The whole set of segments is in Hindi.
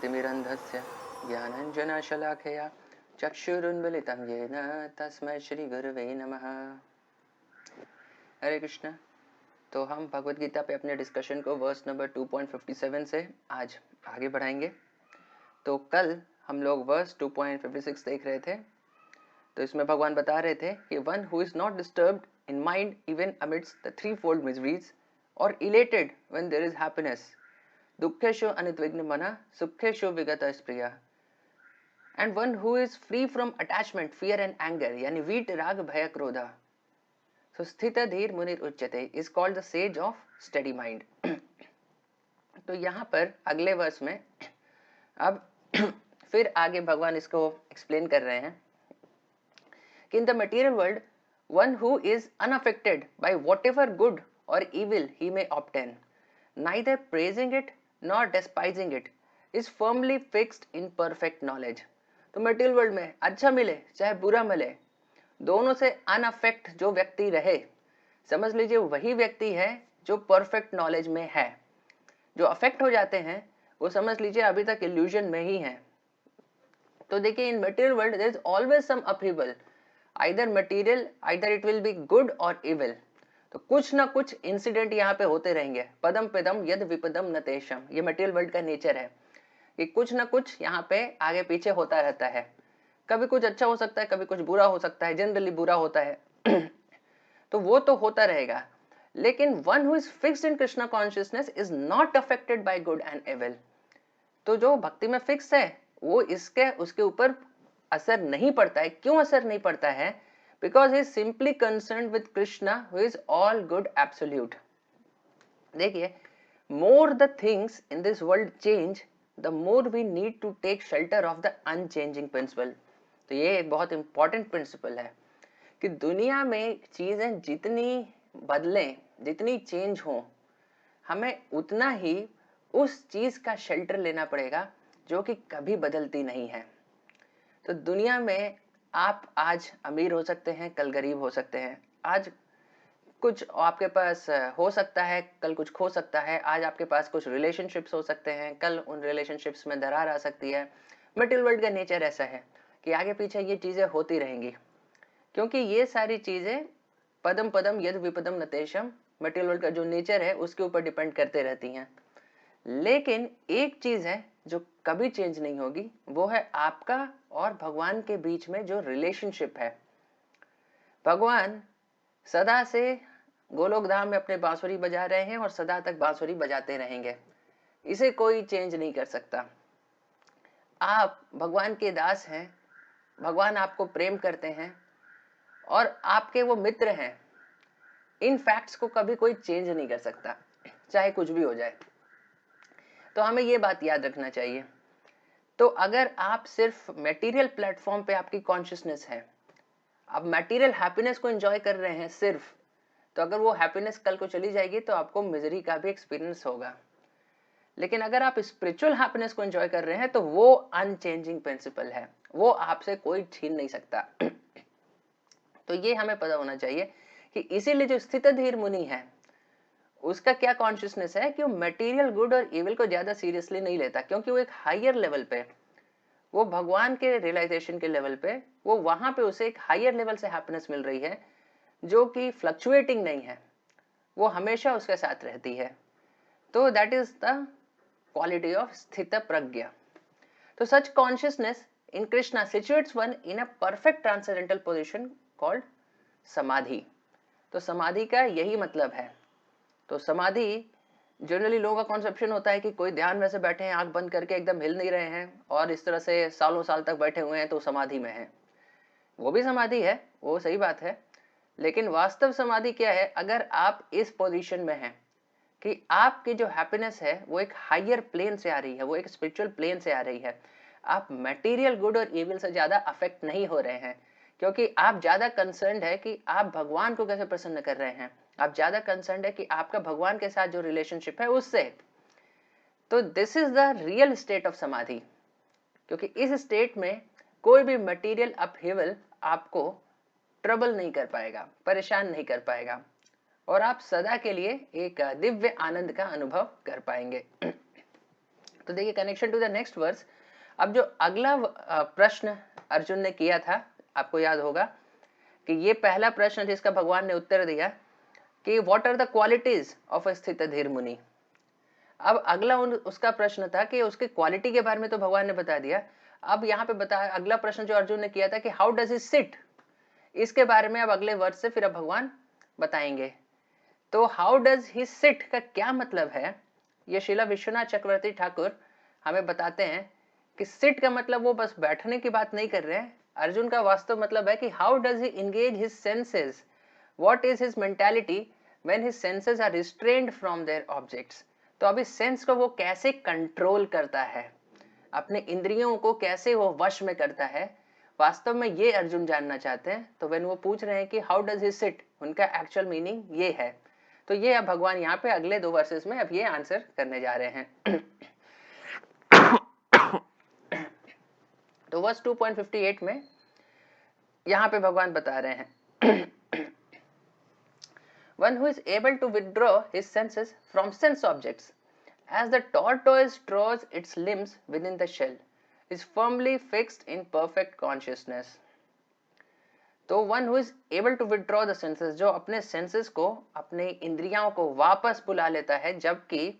ज्ञानतिमिरन्धस्य ज्ञानञ्जनशलाखया चक्षुरुन्मिलितं येन तस्मै श्रीगुरुवे नमः। हरे कृष्ण। तो हम भगवत गीता पे अपने डिस्कशन को वर्स नंबर 2.57 से आज आगे बढ़ाएंगे। तो कल हम लोग वर्स 2.56 देख रहे थे। तो इसमें भगवान बता रहे थे कि one who is not disturbed in mind even amidst the three fold miseries और elated when there is happiness, दुखेशु अनिद्विग्न मनः सुखेशु विगतः स्प्रियः, and one who is free from attachment fear and anger यानी वीट राग भय क्रोध, सो स्थित धीर मुनिर उच्यते is called the sage of steady mind. तो यहाँ पर अगले वर्ष में अब फिर आगे भगवान इसको एक्सप्लेन कर रहे हैं कि in the material world one who is unaffected by whatever good or evil he may obtain, neither praising it nor despising it, is firmly fixed in perfect knowledge। तो मटेरियल वर्ल्ड में अच्छा मिले चाहे बुरा मिले, दोनों से अनअफेक्ट जो व्यक्ति रहे, समझ लीजिए वही व्यक्ति है जो परफेक्ट नॉलेज में है। जो अफेक्ट हो जाते हैं वो समझ लीजिए अभी तक इल्यूजन में ही है। तो देखिए in material world there is always some upheaval, either material either it will be good और इविल। तो कुछ ना कुछ इंसिडेंट यहाँ पे होते रहेंगे। पदम पदम यद विपदम नतेशम, ये मटेरियल वर्ल्ड का नेचर है कि कुछ ना कुछ यहाँ पे आगे पीछे होता रहता है। कभी कुछ अच्छा हो सकता है, कभी कुछ बुरा हो सकता है, जनरली बुरा होता है तो वो तो होता रहेगा। लेकिन one who is fixed in Krishna consciousness is not affected by good and evil. तो जो भक्ति में फिक्स है वो इसके उसके ऊपर असर नहीं पड़ता है। क्यों असर नहीं पड़ता है? Because he is simply concerned with Krishna who is all good absolute. देखिए, more the things in this world change, the more we need to take shelter of the unchanging principle. तो ये एक बहुत इंपॉर्टेंट प्रिंसिपल है कि दुनिया में चीजें जितनी बदलें, जितनी चेंज हो, हमें उतना ही उस चीज का शेल्टर लेना पड़ेगा जो कि कभी बदलती नहीं है। तो दुनिया में आप आज अमीर हो सकते हैं, कल गरीब हो सकते हैं। आज कुछ आपके पास हो सकता है, कल कुछ खो सकता है। आज आपके पास कुछ रिलेशनशिप्स हो सकते हैं, कल उन रिलेशनशिप्स में दरार आ सकती है। मटेरियल वर्ल्ड का नेचर ऐसा है कि आगे पीछे ये चीजें होती रहेंगी, क्योंकि ये सारी चीजें पदम पदम यद विपदम नतेशम, मटेरियल वर्ल्ड का जो नेचर है उसके ऊपर डिपेंड करते रहती हैं। लेकिन एक चीज है जो कभी चेंज नहीं होगी, वो है आपका और भगवान के बीच में जो रिलेशनशिप है। भगवान सदा से गोलोक धाम में अपने बांसुरी बजा रहे हैं और सदा तक बांसुरी बजाते रहेंगे। इसे कोई चेंज नहीं कर सकता। आप भगवान के दास हैं, भगवान आपको प्रेम करते हैं और आपके वो मित्र हैं। इन फैक्ट्स को कभी कोई चेंज नहीं कर सकता, चाहे कुछ भी हो जाए। तो हमें ये बात याद रखना चाहिए। तो अगर आप सिर्फ मटेरियल प्लेटफॉर्म पे आपकी कॉन्शियसनेस है, आप मटेरियल हैप्पीनेस को एंजॉय कर रहे हैं सिर्फ, तो अगर वो हैप्पीनेस कल को चली जाएगी तो आपको मिजरी का भी एक्सपीरियंस होगा। लेकिन अगर आप स्पिरिचुअल हैप्पीनेस को एंजॉय कर रहे हैं तो वो अनचेंजिंग प्रिंसिपल है, वो आपसे कोई छीन नहीं सकता। तो ये हमें पता होना चाहिए कि इसीलिए जो स्थित धीर मुनि है उसका क्या कॉन्शियसनेस है कि वो मटेरियल गुड और इविल को ज्यादा सीरियसली नहीं लेता, क्योंकि वो एक हायर लेवल पे, वो भगवान के रियलाइजेशन के लेवल पे, वो वहां पे उसे एक हायर लेवल से हैप्पीनेस मिल रही है जो कि फ्लक्चुएटिंग नहीं है, वो हमेशा उसके साथ रहती है। तो that is the quality of स्थित प्रज्ञा। तो such consciousness in Krishna situates one in a perfect transcendental position called samadhi. तो समाधि का यही मतलब है। तो समाधि जनरली लोगों का कॉन्सेप्शन होता है कि कोई ध्यान में से बैठे हैं, आंख बंद करके एकदम हिल नहीं रहे हैं और इस तरह से सालों साल तक बैठे हुए हैं तो समाधि में हैं। वो भी समाधि है, वो सही बात है। लेकिन वास्तव समाधि क्या है? अगर आप इस पोजीशन में हैं कि आपकी जो हैप्पीनेस है वो एक हायर प्लेन से आ रही है, वो एक स्पिरिचुअल प्लेन से आ रही है, आप मटेरियल गुड और इविल से ज्यादा अफेक्ट नहीं हो रहे हैं, क्योंकि आप ज्यादा कंसर्न्ड है कि आप भगवान को कैसे प्रसन्न कर रहे हैं, आप ज्यादा कंसर्न्ड है कि आपका भगवान के साथ जो रिलेशनशिप है उससे। तो this is the real estate of समाधि, क्योंकि इस स्टेट में कोई भी मटेरियल अपहीवल आपको ट्रबल नहीं कर पाएगा, परेशान नहीं कर पाएगा, और आप सदा के लिए एक दिव्य आनंद का अनुभव कर पाएंगे। तो देखिए connection to the next verse. अब जो अगला प्रश्न अर्जुन ने किया था, आपको याद होगा कि ये पहला प्रश्न जिसका भगवान ने उत्तर दिया कि what are the qualities of a स्थित धीर मुनि। अब अगला उसका प्रश्न था कि उसकी क्वालिटी के बारे में तो भगवान ने बता दिया। अब यहाँ पे बताया अगला प्रश्न जो अर्जुन ने किया था कि हाउ डज ही सिट, इसके बारे में अब अगले वर्ष से फिर अब भगवान बताएंगे। तो हाउ डज ही सिट का क्या मतलब है, ये शिला विश्वनाथ चक्रवर्ती ठाकुर हमें बताते हैं कि सिट का मतलब वो बस बैठने की बात नहीं कर रहे हैं। अर्जुन का वास्तव मतलब है कि how does he engage his senses, what is his mentality when his senses are restrained from their objects. तो अभी सेंस को वो कैसे कंट्रोल करता है, अपने इंद्रियों को कैसे वो वश में करता है, वास्तव में ये अर्जुन जानना चाहते हैं। तो व्हेन वो पूछ रहे हैं कि हाउ डज ही सिट, उनका एक्चुअल मीनिंग ये है। तो ये अब भगवान यहाँ पे अगले 2 वर्सेस में अब ये आंसर करने जा रहे हैं। तो वर्स 2.58 में यहाँ पे भगवान बता रहे हैं one who is able to withdraw his senses from sense objects as the tortoise draws its limbs within the shell is firmly fixed in perfect consciousness। तो one who is able to withdraw the senses, जो अपने सेंसेस को, अपने इंद्रियों को वापस बुला लेता है, जबकि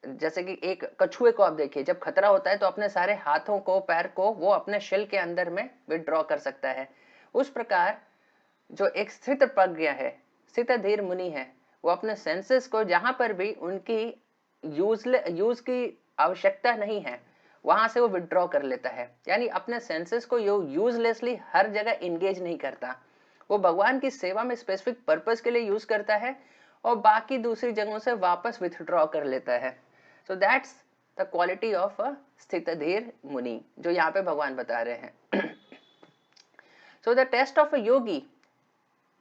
जैसे कि एक कछुए को आप देखिए, जब खतरा होता है तो अपने सारे हाथों को, पैर को वो अपने शेल के अंदर में विड्रॉ कर सकता है। उस प्रकार जो एक स्थित प्रज्ञ है, स्थित धीर मुनि है, वो अपने सेंसेस को जहां पर भी उनकी यूज की आवश्यकता नहीं है वहां से वो विड्रॉ कर लेता है। यानी अपने सेंसेस को यूजलेसली हर जगह इंगेज नहीं करता, वो भगवान की सेवा में स्पेसिफिक पर्पस के लिए यूज करता है और बाकी दूसरी जगहों से वापस विथड्रॉ कर लेता है। सो that's the quality of a स्थित धीर मुनि, जो यहाँ पे भगवान बता रहे हैं। So the test of a yogi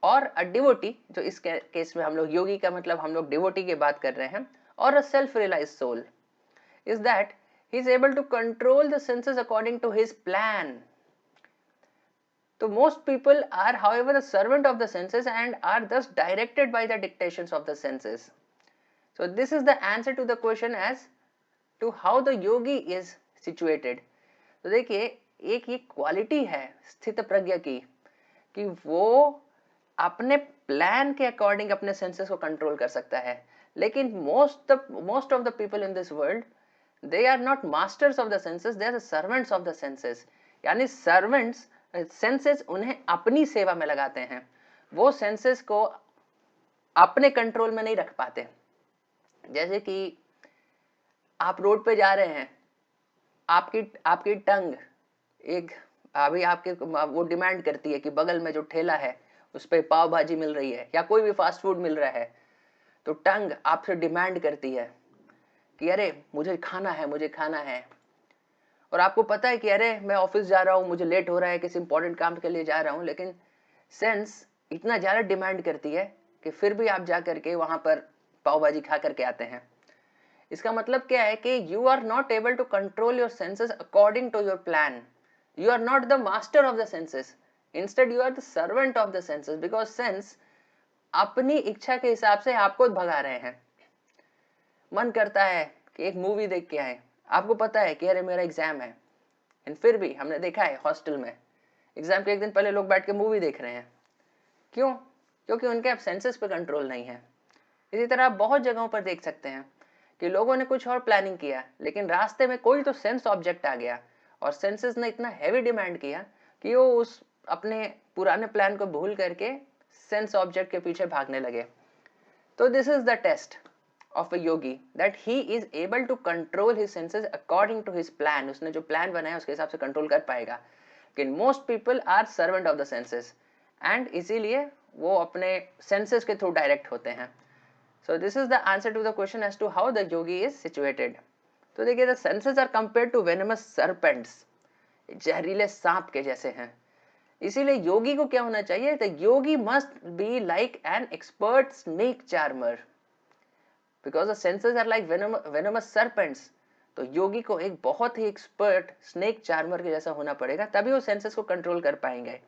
और अ डिवोटी, जो इस केस में हम लोग योगी का मतलब हम लोग डिवोटी की बात कर रहे हैं, और a self realise soul, is that he is able to control the senses according to his plan. So most people are however the servant of the senses and are thus directed by the dictations of the senses. So this is the answer to the question as to how the yogi is situated. तो देखिए एक ये क्वालिटी है स्थित प्रज्ञ की कि वो अपने प्लान के अकॉर्डिंग अपने सेंसेस को कंट्रोल कर सकता है। लेकिन most of the people in this world, they are not masters of the senses, they are the servants of the senses। यानी servants senses उन्हें अपनी सेवा में लगाते हैं, वो senses को अपने कंट्रोल में नहीं रख पाते। जैसे कि आप रोड पे जा रहे हैं, आपकी टंग एक अभी आपके वो डिमांड करती है कि बगल में जो ठेला है उस पे पाव भाजी मिल रही है या कोई भी फास्ट फूड मिल रहा है, तो टंग आपसे डिमांड करती है कि अरे मुझे खाना है, मुझे खाना है। और आपको पता है कि अरे मैं ऑफिस जा रहा हूँ, मुझे लेट हो रहा है, किसी इंपॉर्टेंट काम के लिए जा रहा हूँ, लेकिन सेंस इतना ज़्यादा डिमांड करती है कि फिर भी आप जा करके वहाँ पर पाव भाजी खा करके आते हैं। इसका मतलब क्या है कि you are not able to control your senses according to your plan. You are not the master of the senses, instead you are the servant of the senses, because sense अपनी इच्छा के हिसाब से आपको भगा रहे हैं। मन करता है कि एक मूवी देख के आए, आपको पता है कि अरे मेरा एग्जाम है, फिर भी हमने देखा है हॉस्टल में एग्जाम के एक दिन पहले लोग बैठ के मूवी देख रहे हैं। क्यों? क्योंकि उनके अब सेंसेस पे कंट्रोल नहीं है। इसी तरह आप बहुत जगहों पर देख सकते हैं कि लोगों ने कुछ और प्लानिंग किया, लेकिन रास्ते में कोई तो सेंस ऑब्जेक्ट आ गया और सेंसेस ने इतना हैवी डिमांड किया कि वो उस अपने पुराने प्लान को भूल करके सेंस ऑब्जेक्ट के पीछे भागने लगे। तो this is the taste of a yogi, that he is able to control his senses according to his plan। उसने जो प्लान बनाया उसके हिसाब से कंट्रोल कर पाएगा। लेकिन most people are servant of the senses and इसीलिए वो अपने senses के थ्रू डायरेक्ट होते हैं। So this is the answer to the question as to how the yogi is situated। तो देखिए the senses are compared to venomous serpents, जहरीले सांप के जैसे हैं। इसीलिए योगी को क्या होना चाहिए? The yogi must be like an expert snake charmer, because the senses are like venomous serpents। तो योगी को एक बहुत ही एक्सपर्ट स्नेक चार्मर के जैसा होना पड़ेगा, तभी वो सेंसेस को कंट्रोल कर पाएंगे।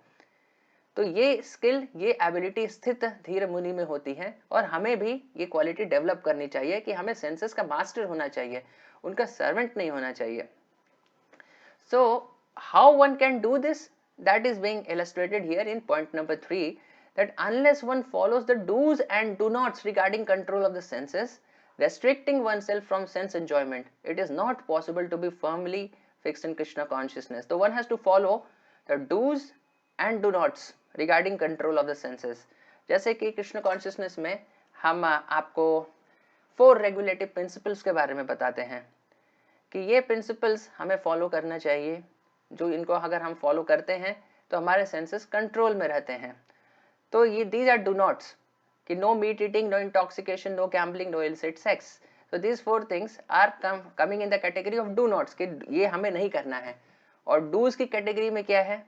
तो ये स्किल, ये एबिलिटी स्थित धीर मुनि में होती है और हमें भी ये क्वालिटी डेवलप करनी चाहिए कि हमें सेंसेस का मास्टर होना चाहिए उनका सर्वेंट नहीं होना चाहिए। So how one can do this? That is being illustrated here in point number 3, that unless one follows the do's and do nots regarding control of the senses, restricting oneself from sense enjoyment, it is not possible to be firmly fixed in Krishna consciousness. So one has to follow the do's and do nots regarding control of the senses. जैसे कि कृष्ण कॉन्शियसनेस में हम आपको 4 रेगुलेटिव प्रिंसिपल्स के बारे में बताते हैं कि ये प्रिंसिपल्स हमें फॉलो करना चाहिए, जो इनको अगर हम फॉलो करते हैं तो हमारे सेंसेस कंट्रोल में रहते हैं। तो ये दीज आर डू नॉट्स कि no meat eating, no intoxication, no gambling, no illicit sex. तो these 4 things are coming in the category of do nots कि ये हमें नहीं करना है। और डूज की कैटेगरी में क्या है,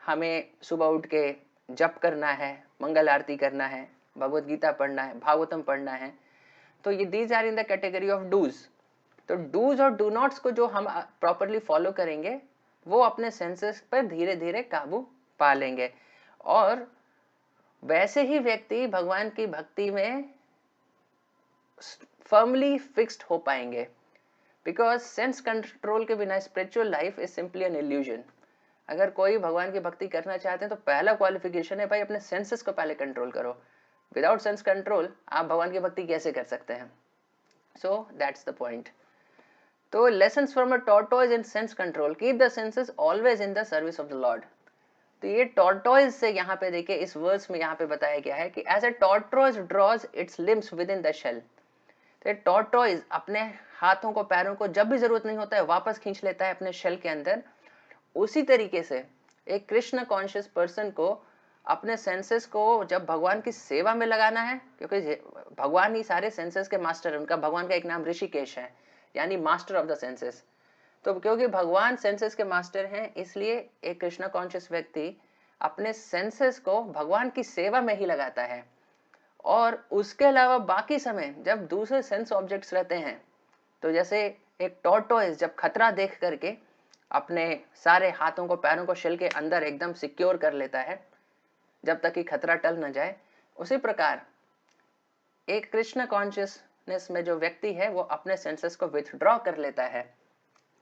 हमें सुबह उठ के जप करना है, मंगल आरती करना है, भगवत गीता पढ़ना है, भागवतम पढ़ना है। तो ये these are in the category of dos. तो डूज और डू नॉट्स को जो हम प्रॉपरली फॉलो करेंगे वो अपने सेंसेस पर धीरे धीरे काबू पा लेंगे, और वैसे ही व्यक्ति भगवान की भक्ति में फर्मली फिक्स्ड हो पाएंगे। बिकॉज सेंस कंट्रोल के बिना spiritual life is simply an illusion. अगर कोई भगवान की भक्ति करना चाहते हैं तो पहला क्वालिफिकेशन है भाई अपने सेंसेस को पहले कंट्रोल करो। विदाउट सेंस कंट्रोल आप भगवान की भक्ति कैसे कर सकते हैं? So that's the point. तो lessons from a tortoise in sense control, keep the senses always in the service of the Lord. तो ये टॉर्टोइज से यहाँ पे देखिए इस वर्स में यहाँ पे बताया गया है कि as a tortoise draws its limbs within the shell. तो टॉर्टोइज अपने हाथों को पैरों को जब भी जरूरत नहीं होता है वापस खींच लेता है अपने शेल के अंदर। उसी तरीके से एक कृष्ण कॉन्शियस पर्सन को अपने सेंसेस को जब भगवान की सेवा में लगाना है, क्योंकि भगवान ही सारे सेंसेस के मास्टर है, उनका भगवान का एक नाम ऋषिकेश है, यानी मास्टर ऑफ द सेंसेस। तो क्योंकि भगवान सेंसेस के मास्टर हैं, इसलिए एक कृष्ण कॉन्शियस व्यक्ति अपने सेंसेस को भगवान की सेवा में ही लगाता है। और उसके अलावा बाकी समय जब दूसरे सेंस ऑब्जेक्ट्स रहते हैं, तो जैसे एक टॉर्टोइज जब खतरा देख करके अपने सारे हाथों को पैरों को शेल के अंदर एकदम सिक्योर कर लेता है जब तक कि खतरा टल न जाए, उसी प्रकार एक कृष्ण कॉन्शियसनेस में जो व्यक्ति है वो अपने सेंसेस को विथड्रॉ कर लेता है,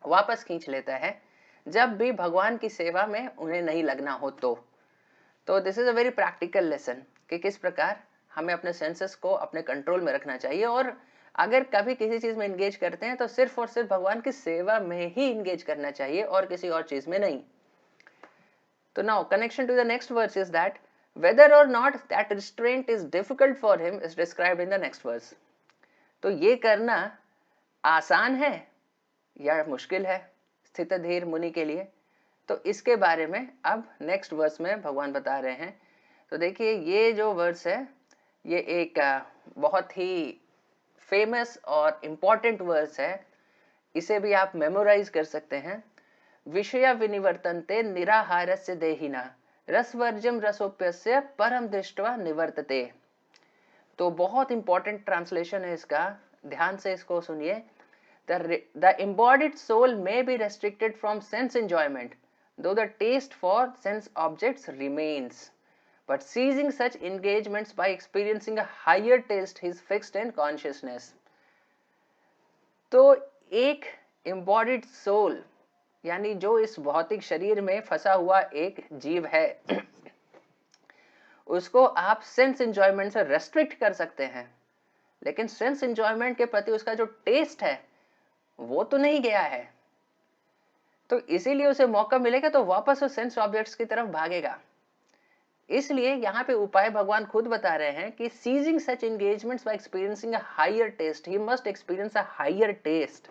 वापस खींच लेता है जब भी भगवान की सेवा में उन्हें नहीं लगना हो। तो this is a very practical lesson कि किस प्रकार हमें अपने सेंसेस को अपने कंट्रोल में रखना चाहिए, और अगर कभी किसी चीज में इंगेज करते हैं तो सिर्फ और सिर्फ भगवान की सेवा में ही इंगेज करना चाहिए और किसी और चीज में नहीं। तो now connection to the next verse is that whether or not that restraint is difficult for him is described in the next verse। तो ये करना आसान है या मुश्किल है स्थित धीर मुनि के लिए, तो इसके बारे में अब नेक्स्ट वर्स में भगवान बता रहे हैं। तो देखिए ये जो वर्स है ये एक बहुत ही फेमस और इम्पॉर्टेंट वर्स है, इसे भी आप मेमोराइज कर सकते हैं। विषया विनिवर्तन्ते निराहारस्य देहिना रसवर्जम रसोप्यस्य परम दृष्ट्वा निवर्तते। तो बहुत इंपॉर्टेंट ट्रांसलेशन है इसका, ध्यान से इसको सुनिए। The embodied soul may be restricted from sense enjoyment, though the taste for sense objects remains. But ceasing such engagements by experiencing a higher taste is fixed in consciousness। तो एक embodied soul यानी जो इस भौतिक शरीर में फंसा हुआ एक जीव है उसको आप सेंस एंजॉयमेंट से रेस्ट्रिक्ट कर सकते हैं, लेकिन सेंस एंजॉयमेंट के प्रति उसका जो टेस्ट है वो तो नहीं गया है। तो इसीलिए उसे मौका मिलेगा तो वापस वो सेंस ऑब्जेक्ट्स की तरफ भागेगा। इसलिए यहाँ पे उपाय भगवान खुद बता रहे हैं कि ceasing such engagements by experiencing a higher taste, he must experience a higher taste,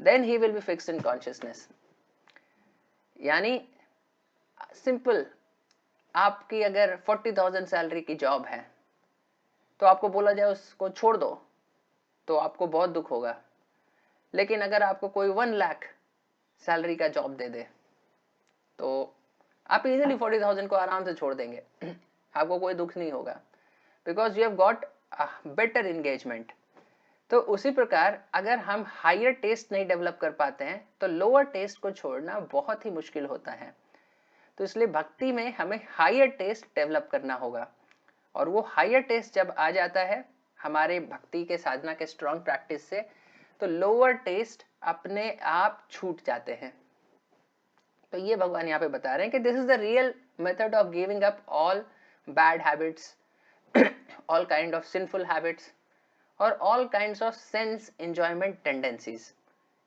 then he will be fixed in consciousness। यानी सिंपल, आपकी अगर 40,000 सैलरी की जॉब है तो आपको बोला जाए उसको छोड़ दो तो आपको बहुत दुख होगा, लेकिन अगर आपको कोई 1 लाख सैलरी का जॉब दे दे तो आप इजीली 40,000 को आराम से छोड़ देंगे, आपको कोई दुख नहीं होगा, because you have got better engagement. तो उसी प्रकार अगर हम हायर टेस्ट नहीं डेवलप कर पाते हैं तो लोअर टेस्ट को छोड़ना बहुत ही मुश्किल होता है। तो इसलिए भक्ति में हमें हायर टेस्ट डेवलप करना होगा, और वो हायर टेस्ट जब आ जाता है हमारे भक्ति के साधना के स्ट्रॉन्ग प्रैक्टिस से, तो लोअर टेस्ट अपने आप छूट जाते हैं। तो ये भगवान यहाँ पे बता रहे हैं कि this is the real method of giving up all bad habits, all kind of sinful habits और all kinds of sense enjoyment tendencies.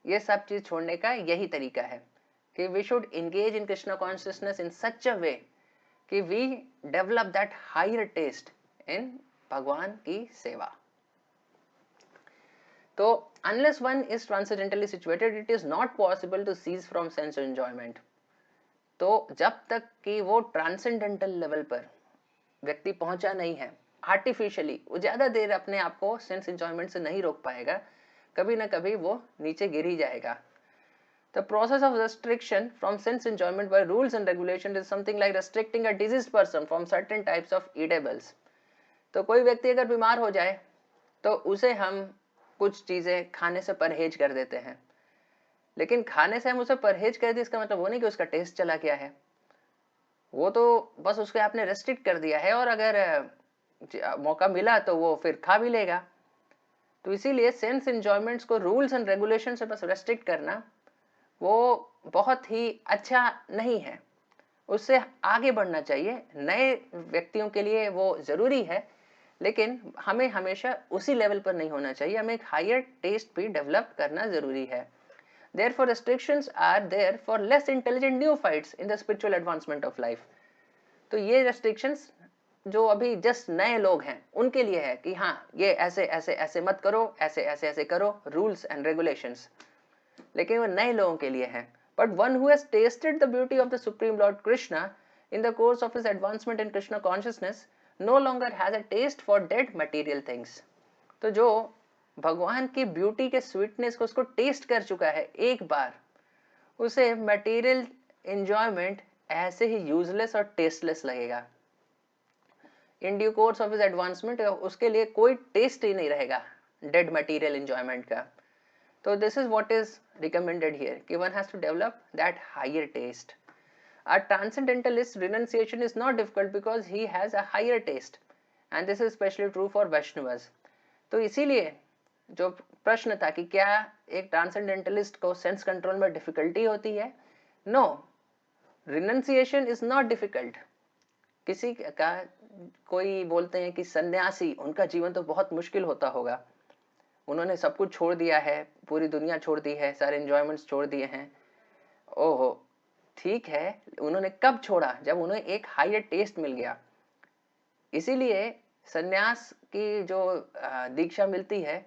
ये सब चीज छोड़ने का यही तरीका है कि we should engage in Krishna consciousness in such a way कि we develop that higher taste in भगवान की सेवा। तो unless one is transcendentally situated, it is not possible to cease from sense enjoyment. तो जब तक कि वो ट्रांसेंडेंटल लेवल पर व्यक्ति पहुंचा नहीं है, आर्टिफिशियली वो ज्यादा देर अपने आप को सेंस एंजॉयमेंट से नहीं रोक पाएगा, कभी ना कभी वो नीचे गिर ही जाएगा। The process of restriction from sense enjoyment by rules and regulation is something like restricting a diseased person from certain types of eatables. तो कोई व्यक्ति अगर बीमार हो जाए तो उसे हम कुछ चीजें खाने से परहेज कर देते हैं, लेकिन खाने से हम उसे परहेज कर दिए इसका मतलब वो नहीं कि उसका टेस्ट चला गया है, वो तो बस उसके आपने रेस्ट्रिक्ट कर दिया है और अगर मौका मिला तो वो फिर खा भी लेगा। तो इसीलिए सेंस एंजॉयमेंट्स को रूल्स एंड रेगुलेशन से बस रेस्ट्रिक्ट करना वो बहुत ही अच्छा नहीं है, उससे आगे बढ़ना चाहिए। नए व्यक्तियों के लिए वो जरूरी है, लेकिन हमें हमेशा उसी लेवल पर नहीं होना चाहिए, हमें एक हायर टेस्ट भी डेवलप करना जरूरी है। Therefore, restrictions are there for less intelligent neophytes in the spiritual advancement of life. तो ये restrictions जो अभी जस्ट नए लोग हैं उनके लिए है कि हाँ ये ऐसे ऐसे ऐसे मत करो, ऐसे ऐसे ऐसे करो, रूल्स एंड रेगुलेशंस, लेकिन वो नए लोगों के लिए है। But one who has tasted the beauty of the Supreme Lord Krishna in the course of his advancement in Krishna consciousness no longer has a taste for dead material things. तो जो भगवान की ब्यूटी के स्वीटनेस को उसको टेस्ट कर चुका है एक बार, उसे मटेरियल एंजॉयमेंट ऐसे ही यूजलेस और टेस्टलेस लगेगा। In due course of his advancement उसके लिए कोई टेस्ट ही नहीं रहेगा डेड मटेरियल एंजॉयमेंट का। तो this is what is recommended here कि one has to develop that higher taste. A transcendentalist renunciation is not difficult because he has a higher taste, and this is especially true for Vaishnavas. तो इसीलिए जो प्रश्न था कि क्या एक ट्रांसेंडेंटलिस्ट को सेंस कंट्रोल में डिफिकल्टी होती है, no, renunciation is not difficult. किसी का कोई बोलते हैं कि सन्यासी, उनका जीवन तो बहुत मुश्किल होता होगा, उन्होंने सब कुछ छोड़ दिया है, पूरी दुनिया छोड़ दी है, सारे एंजॉयमेंट्स छोड़ दिए हैं। ओहो ठीक है, उन्होंने कब छोड़ा? जब उन्हें एक हायर टेस्ट मिल गया। इसीलिए सन्यास की जो दीक्षा मिलती है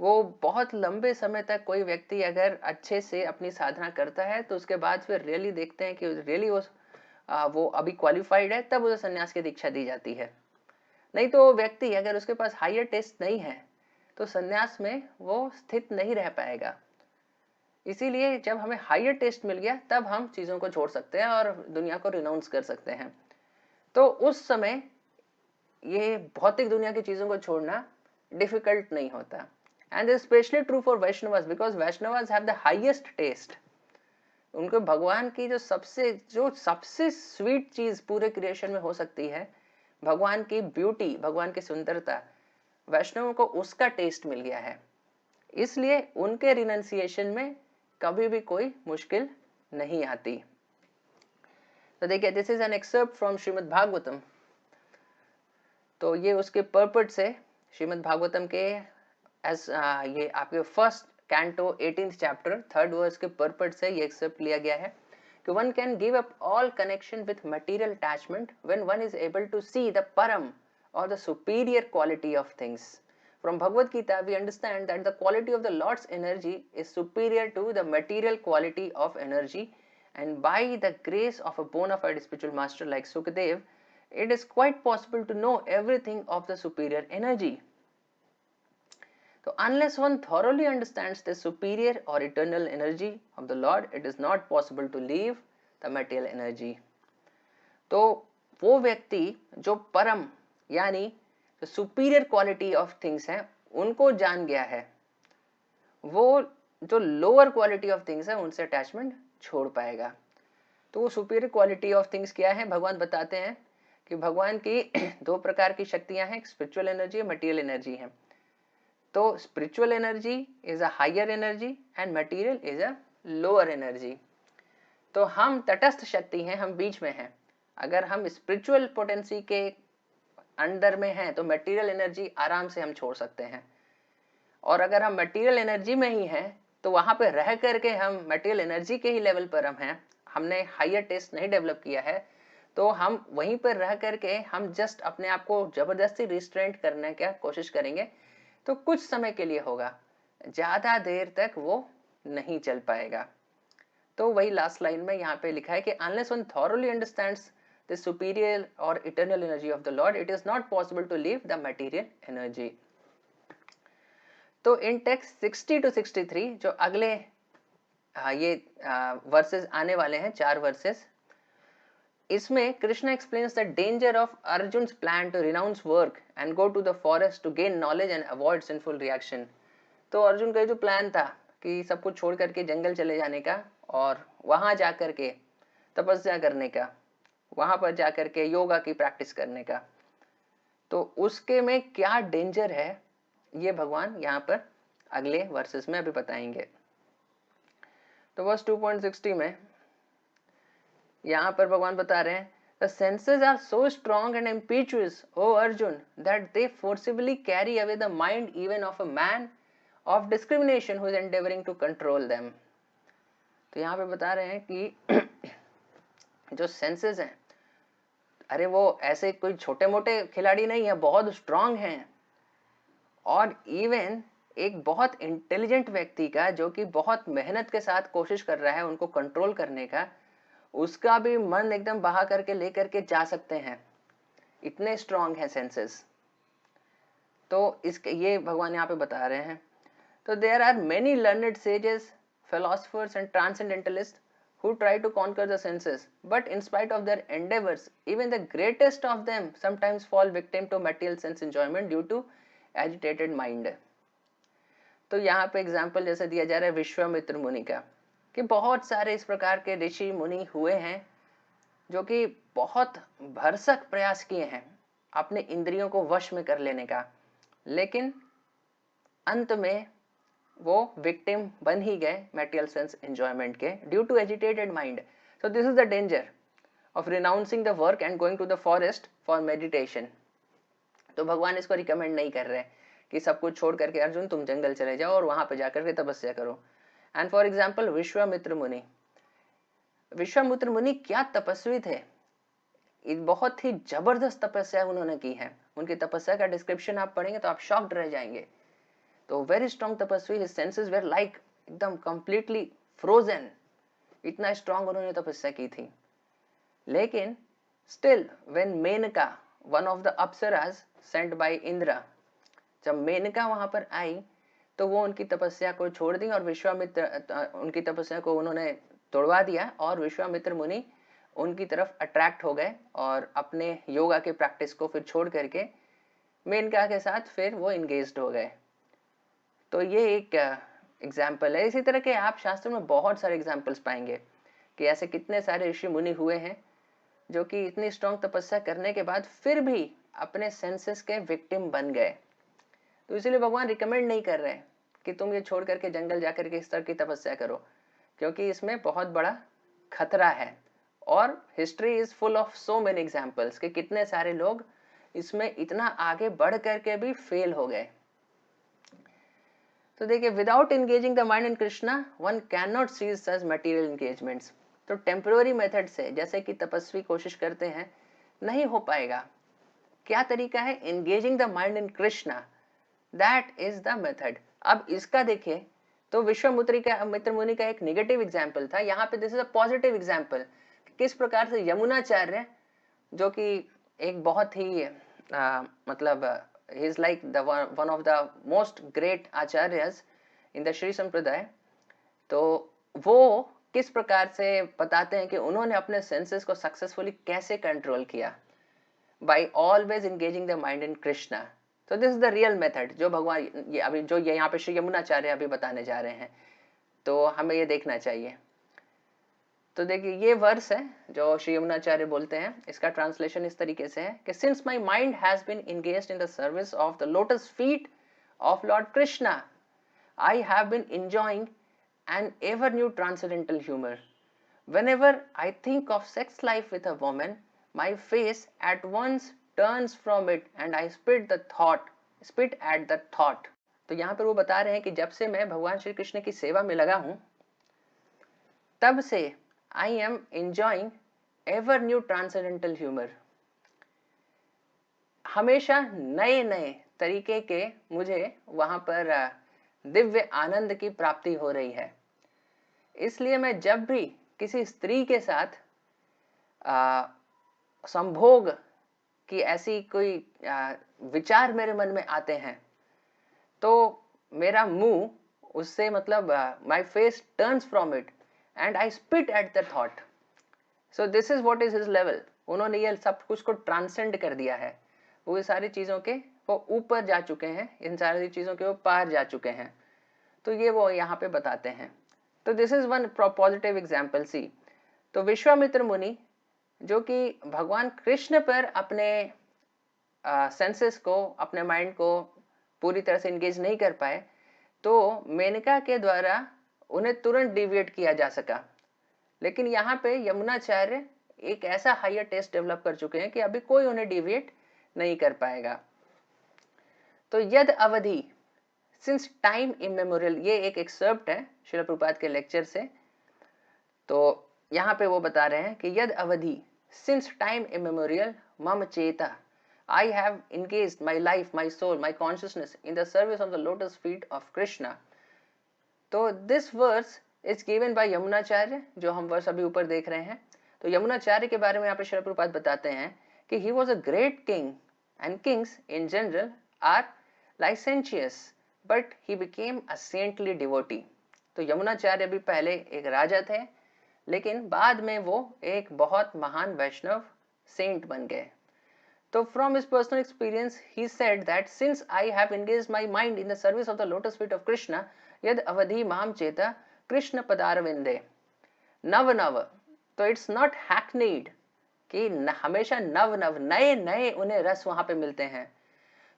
वो बहुत लंबे समय तक कोई व्यक्ति अगर अच्छे से अपनी साधना करता है तो उसके बाद फिर रियली देखते हैं कि रियली वो अभी क्वालिफाइड है, तब उसे सन्यास की दीक्षा दी जाती है। नहीं तो व्यक्ति अगर उसके पास हायर टेस्ट नहीं है तो सन्यास में वो स्थित नहीं रह पाएगा। इसीलिए जब हमें हायर टेस्ट मिल गया तब हम चीजों को छोड़ सकते हैं और दुनिया को रिनाउंस कर सकते हैं। तो उस समय ये भौतिक दुनिया की चीजों को छोड़ना डिफिकल्ट नहीं होता। And specially true for Vaishnavas because Vaishnavas have the highest taste. उनको भगवान की जो सबसे स्वीट चीज पूरे क्रिएशन में हो सकती है, भगवान की ब्यूटी, भगवान की सुंदरता, वैष्णवों को उसका टेस्ट मिल गया है, इसलिए उनके रिनंसिएशन में कभी भी कोई मुश्किल नहीं आती। तो देखिए, this is an excerpt from Shrimad Bhagavatam. तो ये उसके पर्पट से श्रीमद् भागवतम के ये आपके first canto 18th chapter 3rd verse के पर्पट से ये एक्सेप्ट लिया गया है कि one can give up all connection with material attachment when one is able to see the परम और the superior quality of things. From Bhagavad Gita, we understand that the quality of the Lord's energy is superior to the material quality of energy, and by the grace of a bona fide spiritual master like Sukadev, it is quite possible to know everything of the superior energy. So unless one thoroughly understands the superior or eternal energy of the Lord, it is not possible to leave the material energy. तो वो व्यक्ति जो परम यानी जो सुपीरियर क्वालिटी ऑफ थिंग्स है उनको जान गया है, वो जो लोअर क्वालिटी ऑफ थिंग्स है उनसे अटैचमेंट छोड़ पाएगा। तो वो सुपीरियर क्वालिटी ऑफ थिंग्स क्या है? भगवान बताते हैं कि भगवान की दो प्रकार की शक्तियां हैं, स्पिरिचुअल एनर्जी, मटेरियल एनर्जी है। तो spiritual energy is a higher energy and material is a lower energy. तो हम तटस्थ शक्ति हैं, हम बीच में हैं। अगर हम स्पिरिचुअल पोटेंसी के अंडर में हैं तो मटेरियल एनर्जी आराम से हम छोड़ सकते हैं, और अगर हम मटेरियल एनर्जी में ही हैं तो वहां पे रह करके हम मटेरियल एनर्जी के ही लेवल पर हम हैं, हमने हायर टेस्ट नहीं डेवलप किया है, तो हम वहीं पर रह करके हम जस्ट अपने आप को जबरदस्ती रिस्ट्रेंट करने की कोशिश करेंगे, तो कुछ समय के लिए होगा, ज्यादा देर तक वो नहीं चल पाएगा। तो वही लास्ट लाइन में यहाँ पे लिखा है कि unless one thoroughly understands the superior or eternal energy of the Lord, it is not possible to leave the material energy. तो इन टेक्स्ट 60 to 63 जो अगले ये वर्सेस आने वाले हैं, 4 वर्सेस, इसमें Krishna explains the danger of Arjun's plan to renounce work and go to the forest to gain knowledge and avoid sinful reaction. तो अर्जुन का जो प्लान था कि सब कुछ छोड़ करके जंगल चले जाने का और वहां जाकर के तपस्या करने का, वहां पर जाकर के योगा की प्रैक्टिस करने का, तो उसके में क्या डेंजर है ये भगवान यहाँ पर अगले वर्सेस में अभी बताएंगे। तो वर्स 2.60 में यहाँ पर भगवान बता रहे हैं, The senses are so strong and impetuous, O Arjun, that they forcibly carry away the mind even of a man of discrimination who is endeavoring to control them. तो यहाँ पे बता रहे हैं कि जो सेंसेस हैं, अरे वो ऐसे कोई छोटे मोटे खिलाड़ी नहीं है, बहुत स्ट्रांग हैं, और इवन एक बहुत इंटेलिजेंट व्यक्ति का जो कि बहुत मेहनत के साथ कोशिश कर रहा है उनको कंट्रोल करने का, उसका भी मन एकदम बहा करके लेकर के जा सकते हैं, इतने स्ट्रांग हैं सेंसेस। तो इसके ये भगवान यहाँ पे बता रहे हैं। तो there are many learned sages, philosophers and transcendentalists who try to conquer the senses, but in spite of their endeavors, even the greatest of them sometimes fall victim to material sense enjoyment due to agitated mind. तो यहाँ पे एग्जाम्पल जैसे दिया जा रहा है विश्वामित्र मुनि का, कि बहुत सारे इस प्रकार के ऋषि मुनि हुए हैं जो कि बहुत भरसक प्रयास किए हैं अपने इंद्रियों को वश में कर लेने का, लेकिन अंत में वो विक्टिम बन ही गए मेटेरियल सेंस एंजॉयमेंट के due to agitated mind. So this is the danger of renouncing the work and going to the forest for meditation. तो भगवान इसको रिकमेंड नहीं कर रहे कि सब कुछ छोड़ करके अर्जुन तुम जंगल चले जाओ और वहां पे जाकर के तपस्या करो। एंड फॉर एग्जाम्पल विश्वामित्र मुनि, विश्वामित्र मुनि क्या तपस्वी थे, बहुत ही जबरदस्त तपस्या उन्होंने की है, उनकी तपस्या का डिस्क्रिप्शन आप पढ़ेंगे तो आप शॉक्ड रह जाएंगे। तो वेरी स्ट्रॉन्ग तपस्वी, हिज सेंसेस वेर लाइक एकदम कंप्लीटली फ्रोजन, इतना स्ट्रॉन्ग उन्होंने तपस्या की थी। लेकिन still when Menaka, one of the apsaras sent by Indra, जब मेनका वहां पर आई तो वो उनकी तपस्या को छोड़ दी और विश्वामित्र उनकी तपस्या को उन्होंने तोड़वा दिया और विश्वामित्र मुनि उनकी तरफ अट्रैक्ट हो गए और अपने योगा के प्रैक्टिस को फिर छोड़ करके मेनका के साथ फिर वो इंगेज्ड हो गए। तो ये एक एग्जाम्पल है। इसी तरह के आप शास्त्र में बहुत सारे एग्जाम्पल्स पाएंगे कि ऐसे कितने सारे ऋषि मुनि हुए हैं जो कि इतनी स्ट्रॉन्ग तपस्या करने के बाद फिर भी अपने सेंसेस के विक्टिम बन गए। तो इसीलिए भगवान रिकमेंड नहीं कर रहे कि तुम ये छोड़ करके जंगल जाकर के इस तरह की तपस्या करो, क्योंकि इसमें बहुत बड़ा खतरा है। और history is full of so many examples कि कितने सारे लोग इसमें इतना आगे बढ़ करके भी फेल हो गए। तो देखिए, without engaging the mind in Krishna one can not cease such material engagements. तो टेम्पररी मेथड से जैसे कि तपस्वी कोशिश करते हैं नहीं हो पाएगा। क्या तरीका है? Engaging the mind in Krishna, that is the method. अब इसका देखिए तो मित्र मुनि का एक नेगेटिव एग्जाम्पल था, यहाँ पे this is a positive example. किस प्रकार से यमुनाचार्य, जो कि एक बहुत ही मतलब he is like the one of the most great acharyas in the Shri संप्रदाय, तो वो किस प्रकार से बताते हैं कि उन्होंने अपने सेंसेस को सक्सेसफुली कैसे कंट्रोल किया, by always engaging the mind in Krishna। तो this is the real method जो भगवान ये अभी जो ये यहाँ पे श्री यमुनाचार्य अभी बताने जा रहे हैं, तो हमें ये देखना चाहिए। तो देखिए, ये वर्स है जो श्री यमुनाचार्य बोलते हैं, इसका ट्रांसलेशन इस तरीके से है कि since my mind has been engaged in the service of the lotus feet of Lord Krishna, I have been enjoying an ever new transcendental humor. Whenever I think of sex life with a woman, my face at once turns from it and I spit at the thought. तो यहाँ पर वो बता रहे हैं कि जब से मैं भगवान श्री कृष्ण की सेवा में लगा हूँ, तब से I am enjoying ever new transcendental humor. हमेशा नए नए तरीके के मुझे वहां पर दिव्य आनंद की प्राप्ति हो रही है. इसलिए मैं जब भी किसी स्त्री के साथ संभोग की ऐसी कोई विचार मेरे मन में आते हैं, तो मेरा मुंह उससे मतलब my face turns from it and I spit at the thought. So this is what is his level. उन्होंने ये सब कुछ को ट्रांसेंड कर दिया है. वो सारी चीज़ों के वो ऊपर जा चुके हैं, इन सारी चीज़ों के वो पार जा चुके हैं. तो ये वो यहाँ पे बताते हैं. तो this is one positive example. See, तो विश्वामित्र मुनि जो कि भगवान कृष्ण पर अपने सेंसेस को, अपने माइंड को पूरी तरह से इंगेज नहीं कर पाए, तो मेनका के द्वारा उन्हें तुरंत डिविएट किया जा सका. लेकिन यहाँ पे यमुनाचार्य एक ऐसा हायर टेस्ट डेवलप कर चुके हैं कि अभी कोई उन्हें डिविएट नहीं कर पाएगा. तो यद अवधि, सिंस टाइम इमेमोरियल, ये एक एक्सर्प्ट है श्रील प्रभुपाद के लेक्चर से. तो यहाँ पे वो बता रहे हैं कि यद अवधि, सिंस टाइम इमेमोरियल, मम चेता, I have engaged my life, my soul, my consciousness in the service of the lotus feet of Krishna. तो this verse is given by Yamunacharya, जो हम वर्ष अभी ऊपर देख रहे हैं. तो यमुनाचार्य के बारे में यहाँ पे श्रील प्रभुपाद बताते हैं कि he was a great king and kings in general are licentious but he became a saintly devotee. तो यमुनाचार्य भी पहले एक राजा थे, लेकिन बाद में वो एक बहुत महान वैष्णव सेंट बन गए. So from his personal experience, he said that since I have engaged my mind in the service of the lotus feet of Krishna, yad avadhi mam cheta Krishna padarvinde नव नव. तो इट्स नॉट हैकनीड कि हमेशा नव नव नए नए उन्हें रस वहां पे मिलते हैं.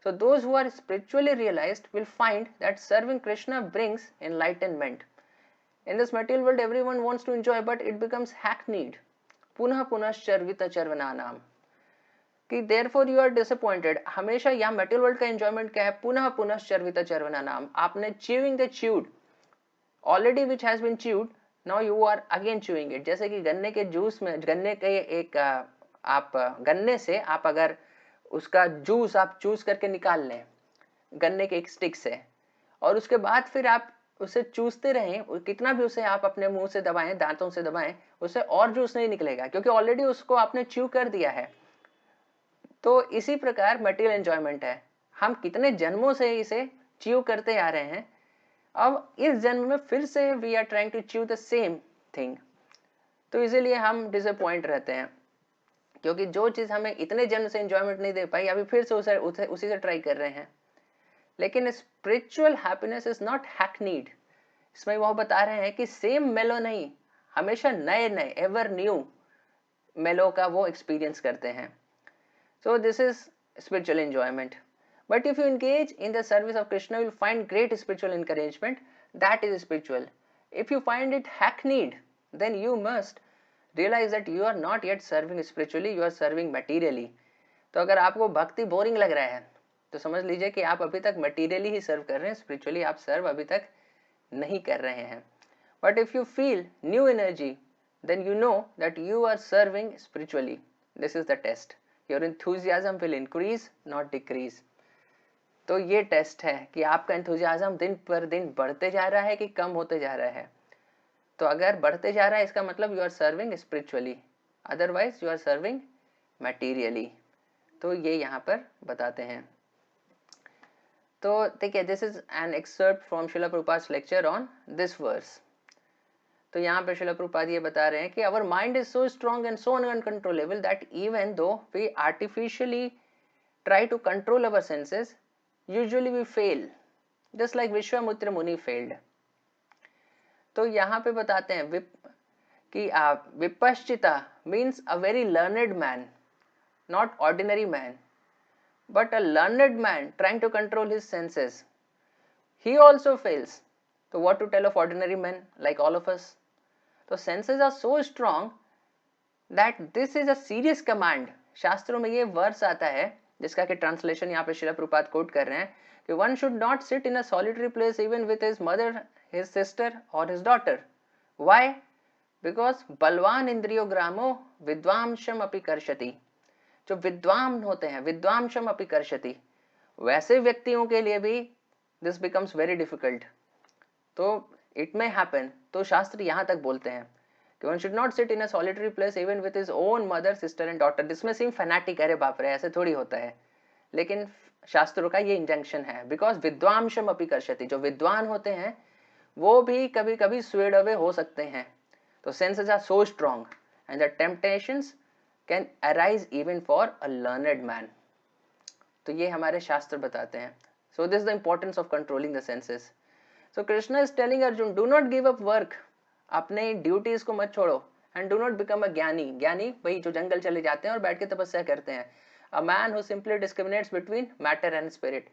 So those who are spiritually realized will find that serving Krishna brings enlightenment. In this material world, everyone wants to enjoy, but it becomes hackneyed. पुनः पुनः चर्वित चर्वना नाम. कि therefore you are disappointed. हमेशा यहाँ मेटेरियल वर्ल्ड का एंजॉयमेंट क्या है? पुनः पुनः चर्वित चर्वना नाम. आपने chewing the chewed already which has been chewed, now you are again chewing it. जैसे कि गन्ने के जूस में, गन्ने के एक आप गन्ने से आप अगर उसका जूस आप चूस करके निकाल लें गन्ने के एक स्टिक से, और उसके बाद फिर आप उसे चूसते रहें, कितना भी उसे आप अपने मुंह से दबाएं, दांतों से दबाएं, उससे और जूस नहीं निकलेगा, क्योंकि ऑलरेडी उसको आपने च्यू कर दिया है. तो इसी प्रकार मटेरियल एंजॉयमेंट है. हम कितने जन्मों से इसे च्यू करते आ रहे हैं, अब इस जन्म में फिर से we are trying to chew the same thing. तो इसीलिए हम डिसअपॉइंट रहते हैं, क्योंकि जो चीज़ हमें इतने जन्म से एंजॉयमेंट नहीं दे पाई, अभी फिर से उसी से ट्राई कर रहे हैं. लेकिन spiritual happiness is not hackneyed. इसमें वो बता रहे हैं कि सेम मेलो नहीं, हमेशा नए नए एवर न्यू मेलो का वो एक्सपीरियंस करते हैं. So this is spiritual enjoyment. But if you engage in the service of Krishna, you will find great spiritual encouragement. That is spiritual. If you find it hackneyed, then you must realize that you are not yet serving spiritually, you are serving materially. तो अगर आपको भक्ति बोरिंग लग रहा है, तो समझ लीजिए कि आप अभी तक मटीरियली ही सर्व कर रहे हैं, स्पिरिचुअली आप सर्व अभी तक नहीं कर रहे हैं. But if you feel new energy, then you know that you are serving spiritually. This is the test. Your enthusiasm will increase, not decrease. तो ये टेस्ट है कि आपका enthusiasm दिन पर दिन बढ़ते जा रहा है कि कम होते जा रहा है. तो अगर बढ़ते जा रहा है, इसका मतलब you are serving spiritually, otherwise you are serving materially. तो ये यहाँ पर बताते हैं. तो देखिए, this is an excerpt from Srila Prabhupada's lecture on this verse. तो यहाँ पे श्रील प्रभुपाद ये बता रहे हैं कि our mind is so strong and so uncontrollable that even though we artificially try to control our senses, usually we fail, just like Vishwamitra मुनि failed. तो यहाँ पे बताते हैं कि विपश्चिता means a very learned man, not ordinary man, but a learned man trying to control his senses. he also fails. So what to tell of ordinary men like all of us? So senses are so strong that this is a serious command. शास्त्रों में ये वर्ड्स आता है जिसका कि ट्रांसलेशन यहाँ पे श्रील प्रभुपाद कोट कर रहे हैं कि one should not sit in a solitary place even with his mother, his sister or his daughter. Why? Because बलवान इंद्रियो ग्रामो विद्वांशम अपि कर्षति. जो विद्वान होते हैं, विद्वांशम अपि कर्षति, वैसे व्यक्तियों के लिए भी दिस बिकम्स वेरी डिफिकल्ट. तो इट मे हैपन. तो शास्त्र यहाँ तक बोलते हैं कि one should not sit in a solitary place even with his own mother, sister and daughter. This में सीम फैनेटिक, अरे बाप रे ऐसे थोड़ी होता है, लेकिन शास्त्रों का ये इंजंक्शन है. बिकॉज विद्वांशम अपि कर्षति, जो विद्वान होते हैं वो भी कभी कभी स्वेड अवे हो सकते हैं. तो senses are so strong and the temptations can arise even for a learned man. तो ये हमारे शास्त्र बताते हैं. So this the importance of controlling the senses. So Krishna is telling Arjun, do not give up work. अपने ड्यूटीज को मत छोड़ो. And do not become a ज्ञानी. ज्ञानी वही जो जंगल चले जाते हैं और बैठ के तपस्या करते हैं. A man who simply discriminates between matter and spirit.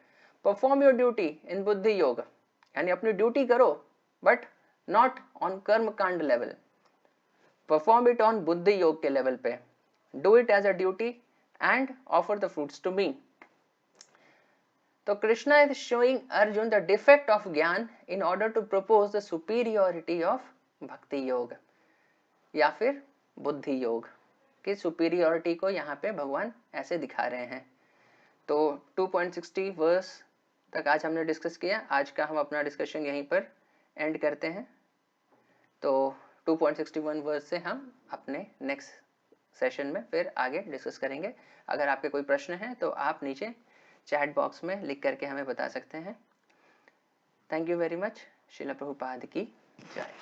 Perform your duty इन बुद्धि योग. यानी अपनी ड्यूटी करो बट नॉट ऑन कर्म कांड लेवल. परफॉर्म इट ऑन बुद्धि योग के लेवल पे. Do it as a duty and offer the fruits to me. तो Krishna is showing Arjuna the defect of jnana in order to propose the superiority of bhakti yoga या फिर बुद्धि योग की सुपीरियोरिटी को यहाँ पे भगवान ऐसे दिखा रहे हैं. तो 2.60 वर्स तक आज हमने डिस्कस किया. आज का हम अपना डिस्कशन यहीं पर एंड करते हैं. तो 2.61 वर्स से हम अपने नेक्स्ट सेशन में फिर आगे डिस्कस करेंगे. अगर आपके कोई प्रश्न है तो आप नीचे चैट बॉक्स में लिख करके हमें बता सकते हैं. Thank you very much. Srila Prabhupada की जय.